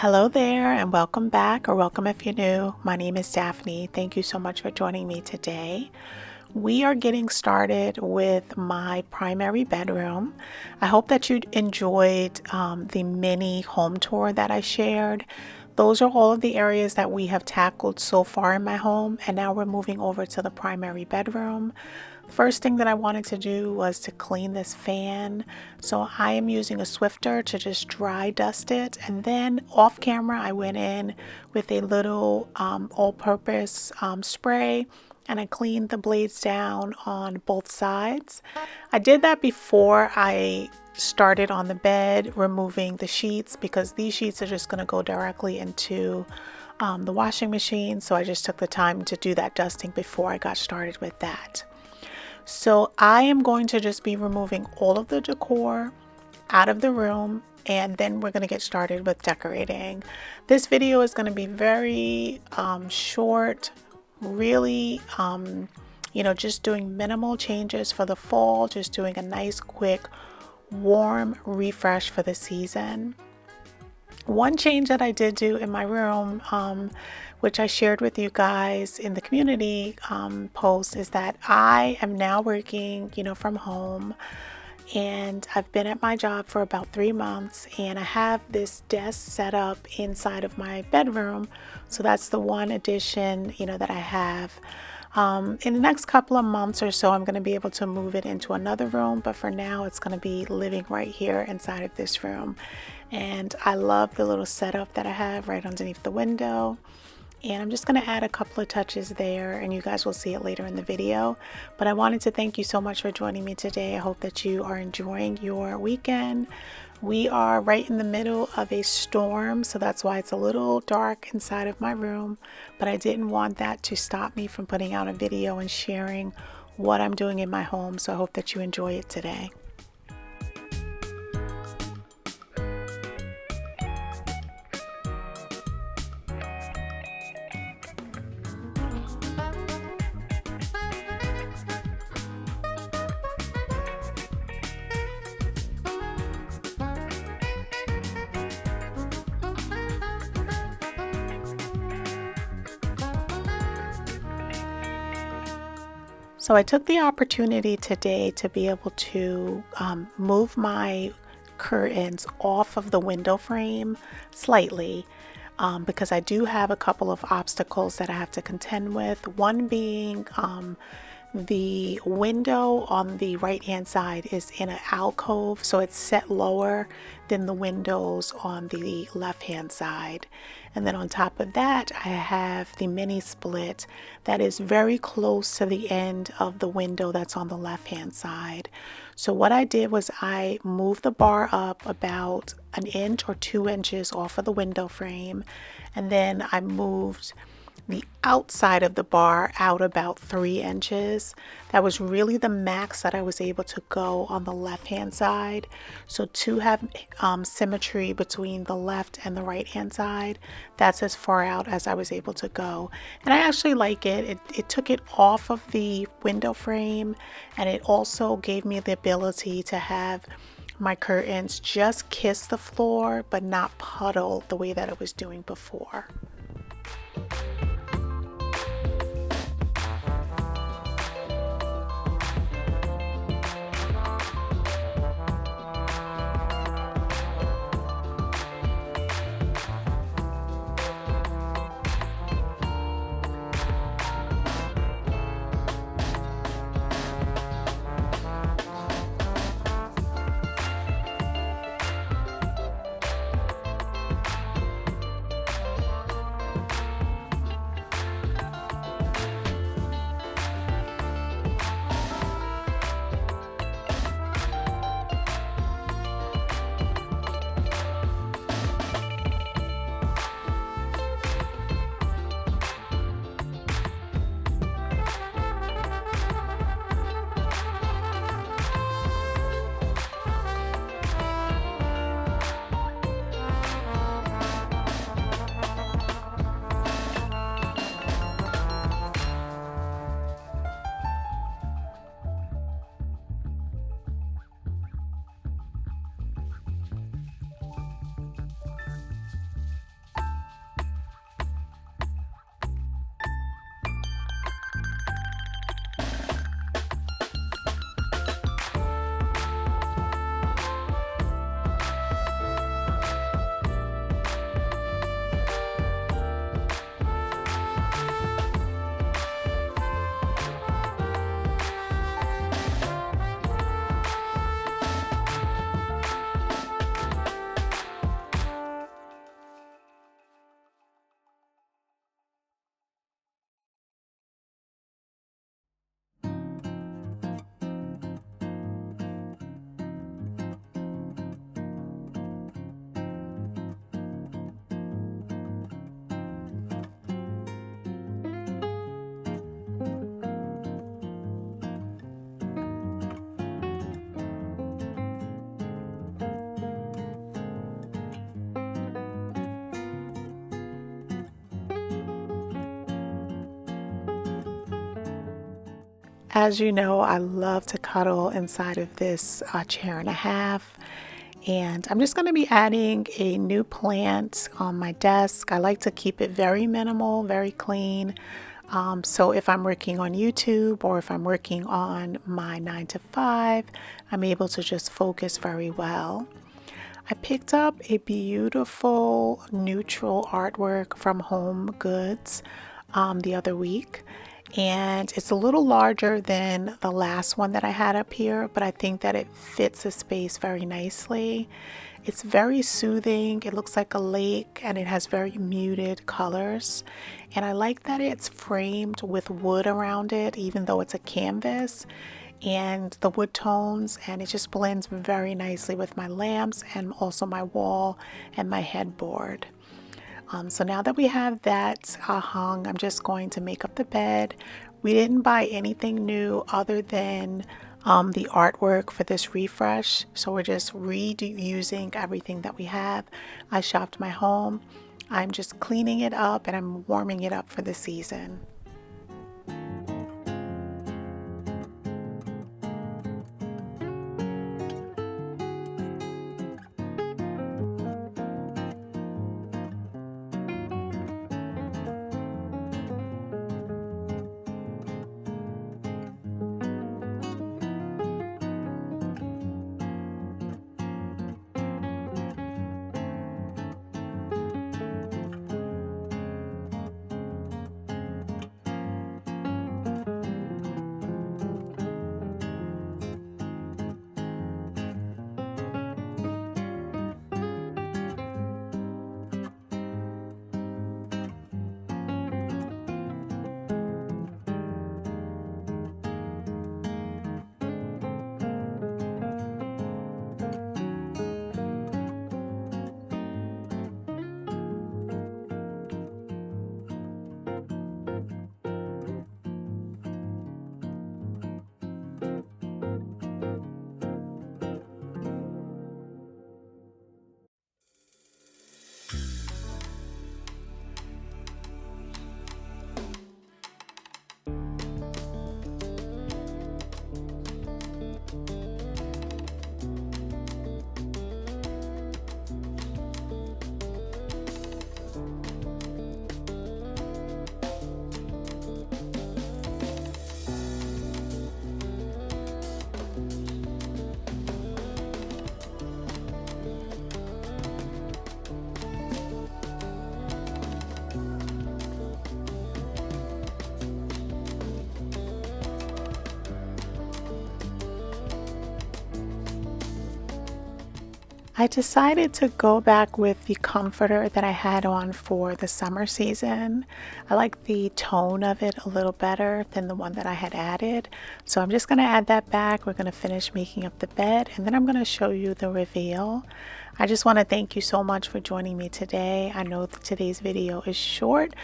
Hello there, and welcome back, or welcome if you're new. My name is Daphne. Thank you so much for joining me today. We are getting started with my primary bedroom. I hope that you enjoyed the mini home tour that I shared. Those are all of the areas that we have tackled so far in my home, and now we're moving over to the primary bedroom. First thing that I wanted to do was to clean this fan. So I am using a Swifter to just dry dust it. And then off camera, I went in with a little all-purpose spray and I cleaned the blades down on both sides. I did that before I started on the bed, removing the sheets, because these sheets are just going to go directly into the washing machine. So I just took the time to do that dusting before I got started with that. So I am going to just be removing all of the decor out of the room, and then we're going to get started with decorating. This video is going to be very short, really, just doing minimal changes for the fall, just doing a nice, quick, warm refresh for the season. One change that I did do in my room, which I shared with you guys in the community post, is that I am now working, from home, and I've been at my job for about 3 months, and I have this desk set up inside of my bedroom. So that's the one addition, that I have. In the next couple of months or so, I'm going to be able to move it into another room, but for now it's going to be living right here inside of this room. And I love the little setup that I have right underneath the window. And I'm just going to add a couple of touches there, and you guys will see it later in the video. But I wanted to thank you so much for joining me today. I hope that you are enjoying your weekend. We are right in the middle of a storm, so that's why it's a little dark inside of my room. But I didn't want that to stop me from putting out a video and sharing what I'm doing in my home. So I hope that you enjoy it today. So I took the opportunity today to be able to move my curtains off of the window frame slightly, because I do have a couple of obstacles that I have to contend with. One being the window on the right hand side is in an alcove, so it's set lower than the windows on the left hand side. And then on top of that, I have the mini split that is very close to the end of the window that's on the left hand side. So what I did was I moved the bar up about 1 inch or 2 inches off of the window frame, and then I moved the outside of the bar out about 3 inches. That was really the max that I was able to go on the left hand side. So to have symmetry between the left and the right hand side, that's as far out as I was able to go. And I actually like it. It took it off of the window frame, and it also gave me the ability to have my curtains just kiss the floor but not puddle the way that it was doing before. As you know, I love to cuddle inside of this chair and a half. And I'm just going to be adding a new plant on my desk. I like to keep it very minimal, very clean. So if I'm working on YouTube or if I'm working on my 9 to 5, I'm able to just focus very well. I picked up a beautiful neutral artwork from Home Goods the other week. And it's a little larger than the last one that I had up here, but I think that it fits the space very nicely. It's very soothing. It looks like a lake and it has very muted colors. And I like that it's framed with wood around it, even though it's a canvas, and the wood tones, and it just blends very nicely with my lamps and also my wall and my headboard. So now that we have that hung, I'm just going to make up the bed. We didn't buy anything new other than the artwork for this refresh. So we're just reusing everything that we have. I shopped my home. I'm just cleaning it up and I'm warming it up for the season. I decided to go back with the comforter that I had on for the summer season. I like the tone of it a little better than the one that I had added. So I'm just going to add that back. We're going to finish making up the bed and then I'm going to show you the reveal. I just want to thank you so much for joining me today. I know that today's video is short,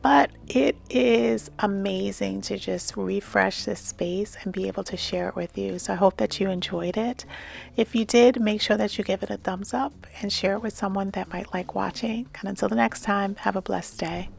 but it is amazing to just refresh this space and be able to share it with you. So I hope that you enjoyed it. If you did, make sure that you give it a thumbs up and share it with someone that might like watching. And until the next time, have a blessed day.